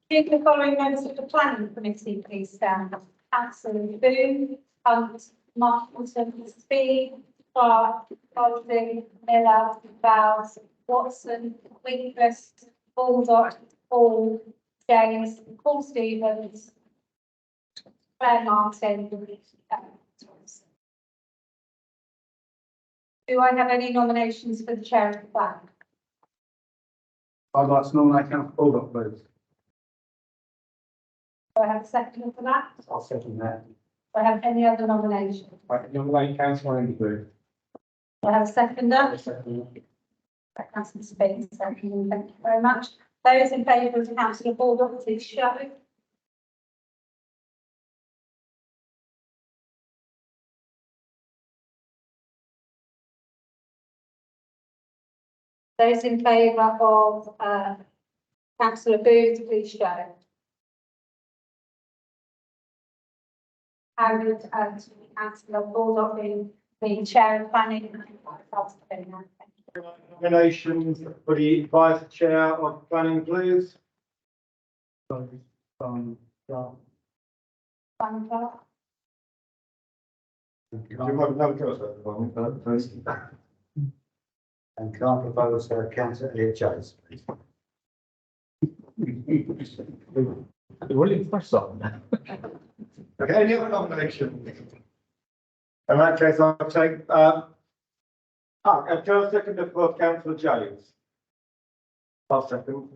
If the following members of the planning committee please stand. Councillor Boone, Hunt, Martin, Speed, Clark, Golding, Miller, Bowles, Watson, Winkles, Baldock, Hall, James, Paul Stevens, Claire Martin. Do I have any nominations for the chair of the plan? I'd like to nominate councillor Baldock, please. Do I have a second for that? I'll second that. Do I have any other nominations? I nominate councillor Andy Booth. Do I have a seconder? Councillor Speed, thank you very much. Those in favour of councillor Baldock, please show. Those in favour of councillor Booth, please show. Carried and councillor Baldock being the chair of planning. Nominations for the vice chair of planning, please. Simon Clark. And can I propose councillor Elliot Chase, please? Really impressed on that. Okay, any other nominations? In that case, I'll take, can I second for councillor James? I'll second.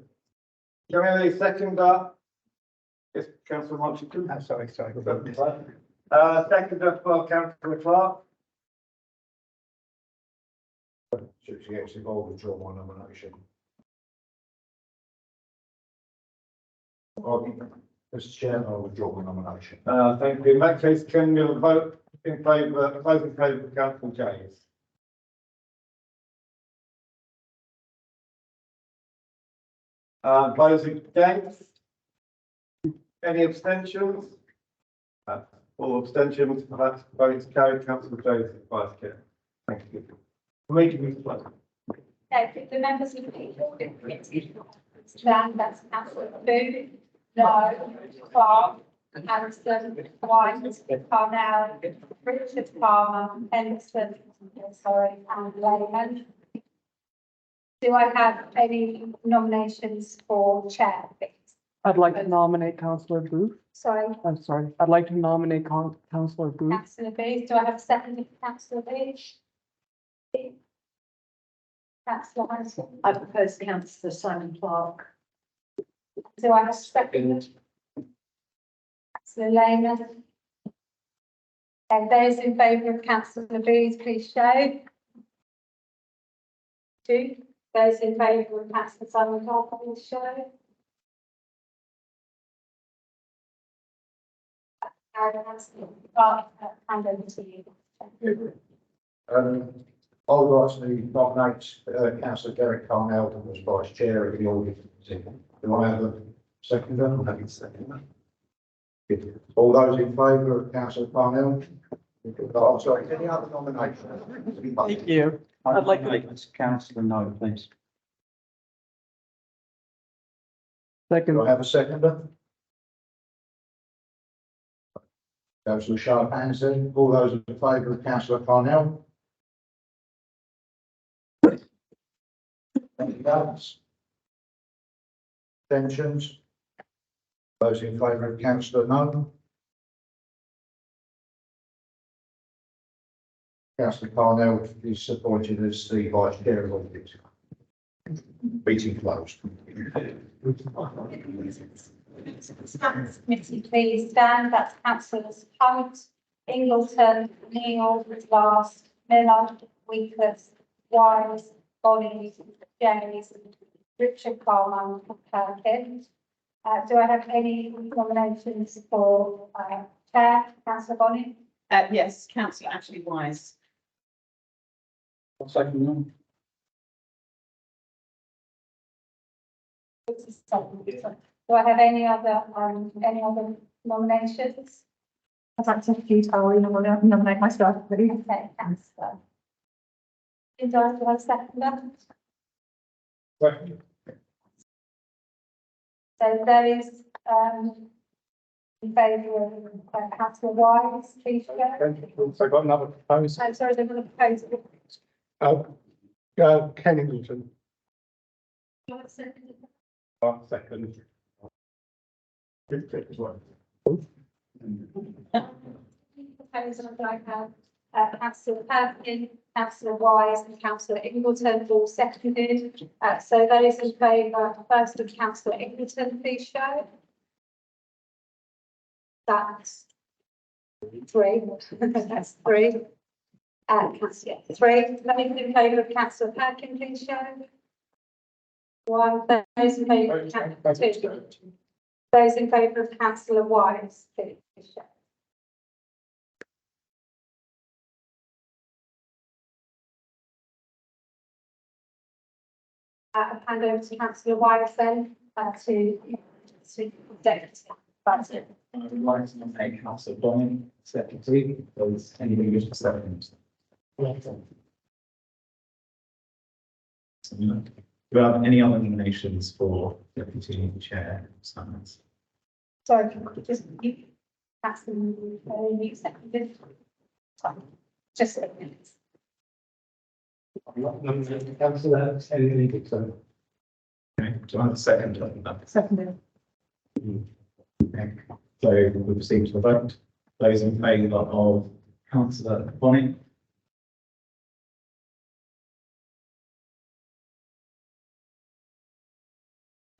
Can we have a seconder? Yes, councillor Washington. Sorry. Seconder for councillor Clark. She actually will withdraw my nomination. Mr. Chairman, I withdraw my nomination. Thank you. In that case, can you vote in favour, those in favour of councillor James? Those against? Any abstentions? All abstentions, that vote is carried. Councillor James is vice chair. Thank you. Meeting is closed. Okay, the members of the audit committee stand, that's councillor Booth, No, Clark, Harrison, White, Parnell, Richard Palmer, Henderson, sorry, and Lehman. Do I have any nominations for chair, please? I'd like to nominate councillor Booth. Sorry, I'm sorry. I'd like to nominate councillor Booth. councillor Booth, do I have a second for councillor Booth? Councillor Harrison, I propose councillor Simon Clark. do I have a second? Councillor Lehman. And those in favour of councillor Booth, please show. 2. Those in favour of councillor Simon Clark, please show. And councillor Clark, hand over to you. I would like to nominate councillor Derek Carnell as vice chair of the audit committee. Do I have a second? Have a second. All those in favour of councillor Carnell? Oh, sorry, any other nominations? Thank you. I'd like to, Councillor No, please. second, Do I have a seconder? Councillor show of hands then. All those in favour of councillor Carnell? Any votes? Abstentions? Those in favour of councillor No? Councillor Carnell is appointed as the vice chair of audit. Meeting closed. Committee, please stand. That's councillors Hunt, Ingleton, Neil, Last, Miller, Weakers, Wise, Bonnie, James, Richard Carman, Perkins. Do I have any nominations for chair? Councillor Bonnie? Yes, councillor Ashley Wise. Second. Do I have any other nominations? I'd like to futile nominate myself, please. Okay, councillor. Do I have a second? So there is, in favour of councillor Wise, please go. So I've got another proposal. I'm sorry, there's a proposal. Ken Ingleton. Second. Second. Proposal I have, councillor Perkins, councillor Wise and councillor Ingleton all seconded. So those in favour, first of councillor Ingleton, please show. That's three. That's three. Councillor, three. Those in favour of councillor Perkins, please show. One. Those in favour of councillor two. Those in favour of councillor Wise, please show. Hand over to councillor Wise then, to deputy budget. I would like to nominate councillor Bonnie, secretary, those anybody wish to second. Do we have any other nominations for deputy chair? Sorry, just you, councillor, you seconded. Sorry, just a minute. Councillor, anything so? Okay, do I have a second on that? Seconded. Okay, so we proceed to the vote. Those in favour of councillor Bonnie?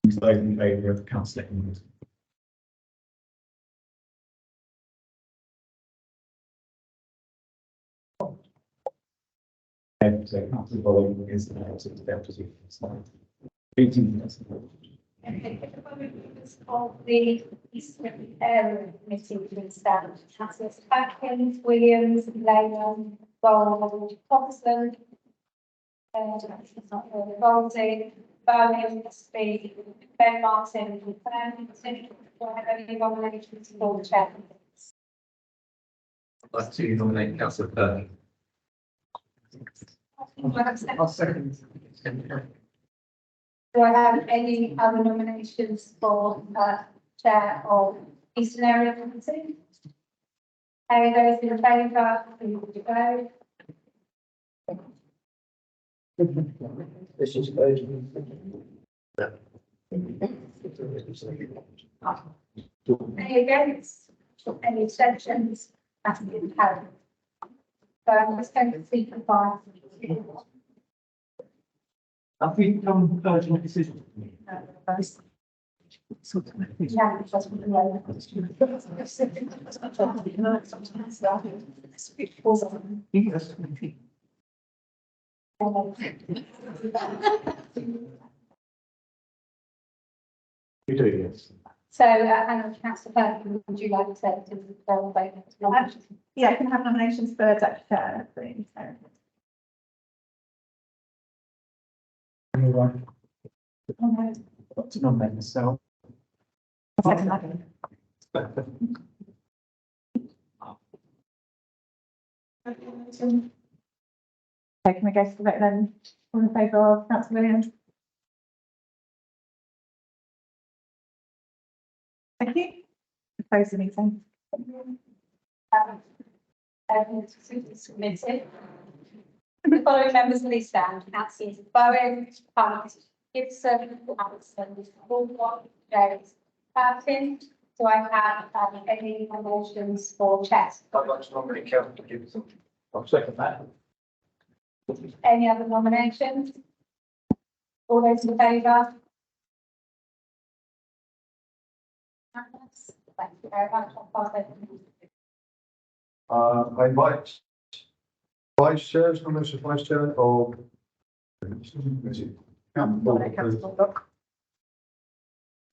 Those in favour of councillor Ingleton? So councillor Bonnie is the deputy. Meeting. Of the Eastern Area Committee, please stand. Councillors Perkins, Williams, Lehman, Gold, Thompson. It's not really Goldie, Birmingham, Speed, Ben Martin, and Fernington. Do I have any nominations for the chair? I'd like to nominate councillor Perkins. Do I have a second? I'll second. Do I have any other nominations for chair of Eastern Area Committee? Any those in favour, please would you go? This is Any against? Any abstentions? That's been carried. So I'm just going to speak by. Have we done urgent decision? Yeah, just with the low. Yes. We do, yes. So, Hannah, councillor Perkins, would you like to say Yeah, I can have nominations for deputy chair, please. everyone. Got to nominate myself. Okay, can we go to the vote then? All in favour of councillor Williams? Thank you. Close the meeting. Submitted. The following members please stand. Councillors Bowen, Hunt, Gibson, Allison, Walcott, Jones, Martin. Do I have any nominations for chair? I'd like to nominate Councillor Gibson. I'll second that. Any other nominations? All those in favour? Thank you very much. I'll pass over. I invite vice chairs, nomination of vice chair or. I'll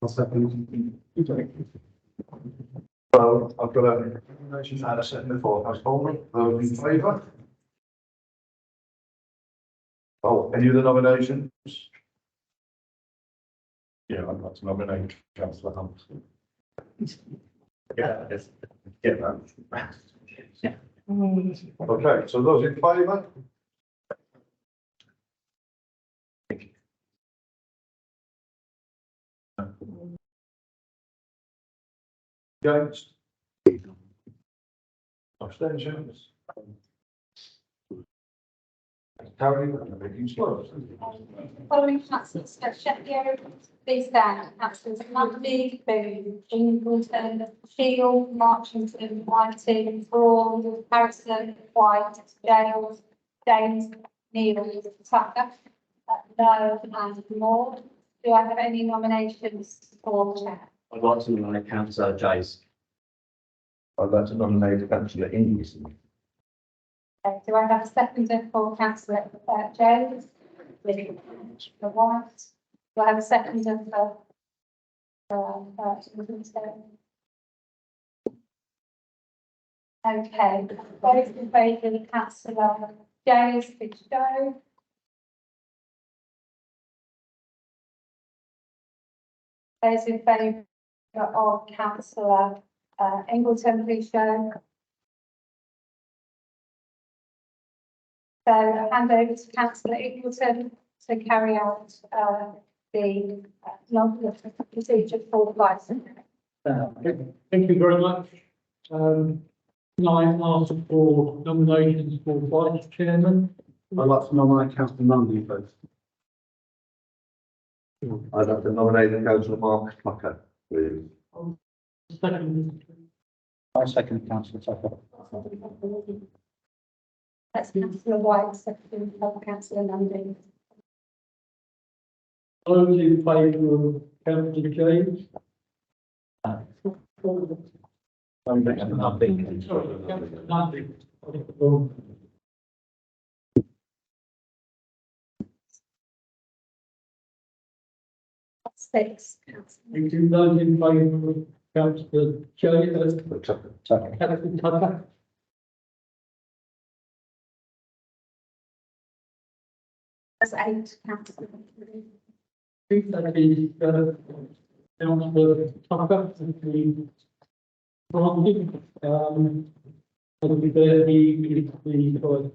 second. So I've got a nomination and a second before, Councillor Baldwin, those in favour? Oh, any other nominations? Yeah, I'd like to nominate Councillor Hunt. Yeah, get that. Okay, so those in favour? Against? Abstentions? Carried, and meeting's closed. Following councillors Sheffield, please stand. Councillors Mundy, Boone, Ingleton, Shield, Marchington, Whiting, Braun, Harrison, White, James, Neil, Tucker, No and Moore. Do I have any nominations for chair? I'd like to nominate councillor Jays. I'd like to nominate Councillor Inglis. Okay, do I have a seconder for councillor Jones? The White. Do I have a seconder for Ingleton? Okay, those in favour of councillor James, please go. Those in favour of councillor Ingleton, please show. So I'll hand over to councillor Ingleton to carry out the procedure for vice. Thank you very much. Nine asked for nominations for vice chairman. I'd like to nominate Councillor Mundy, please. I'd like to nominate Councillor Mark Tucker, please. Second. I'll second councillor Tucker. That's councillor White, second of councillor Mundy. Those in favour of councillor James? Nothing. Six. Thank you. Those in favour of councillor James? Councillor Tucker? That's eight, councillor. That is, councillor Tucker, the granted, it'll be there, the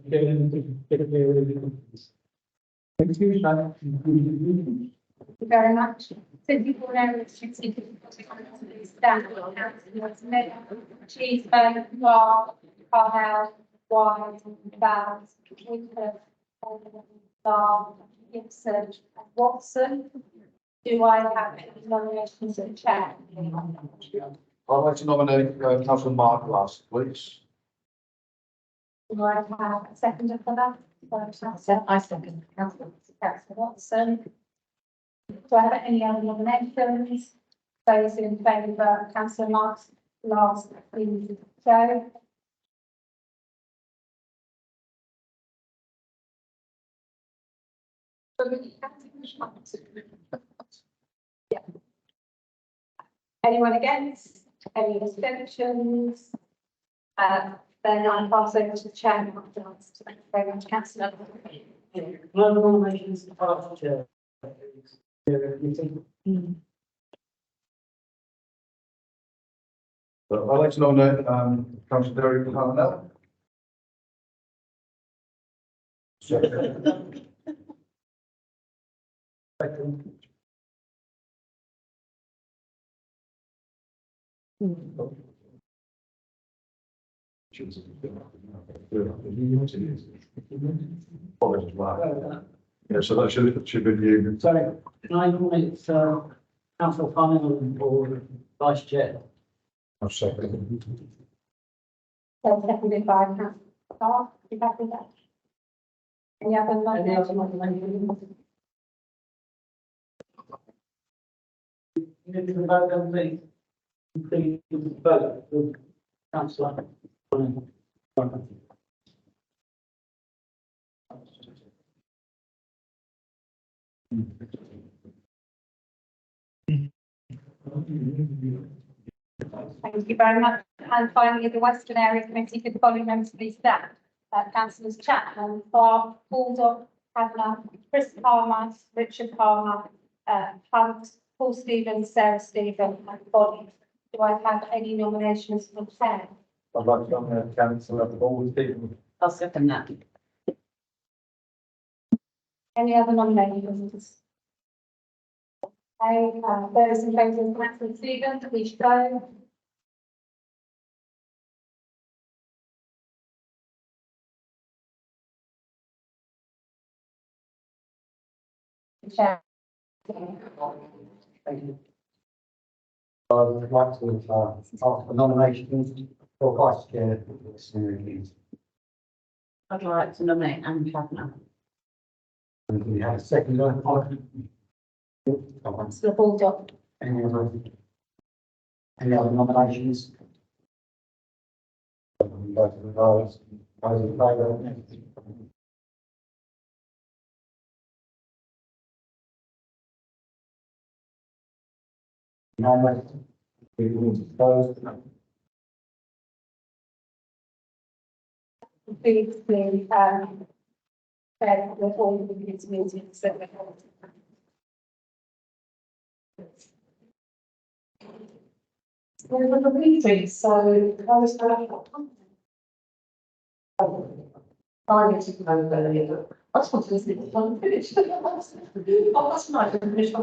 chairman to get there. Thank you. Thank you very much. So people know it's stand on councillors Smith, Cheeseburg, Clark, Carnell, Wise, Bowles, Whitford, Barr, Gibson, and Watson. Do I have any nominations of chair? I'd like to nominate Councillor Mark last, please. Do I have a seconder for that? I second. Councillor Watson. Do I have any other nominations? Those in favour, councillor Marks, last, please, Joe. Yeah. Anyone against? Any abstentions? Then I'll pass over to the chairman afterwards. Thank you very much, councillor. No nominations for vice chair. So I'd like to nominate, Councillor Derek Parnell. Yeah, so that should be you. Sorry, can I nominate, councillor Parnell or vice chair? I'll second. So seconded by councillor Clark, is that with that? Any other nominations? You need to vote on the, complete vote for councillor. Thank you very much. And finally, the Western Area Committee, could the following members please stand? Councillors Chapman, Clark, Baldock, Kavanagh, Chris Palmer, Richard Palmer, Hunt, Paul Stevens, Sarah Stevens, and Bonnie. Do I have any nominations for chair? I'd like to nominate Councillor Paul Stevens. I'll second that. Any other nominations? Okay, those in favour of Councillor Stevens, please go. Chair. Thank you. I would like to, ask for nominations for vice chair. I'd like to nominate Anne Kavanagh. And we have a second. Councillor Baldock. Any other nominations? Both of those in favour? No. Opposed? Please, chair with all of these meetings that we're holding. There was a meeting, so I was going to. I need to go earlier. I just want to listen to one finish. Oh, that's nice. Finish.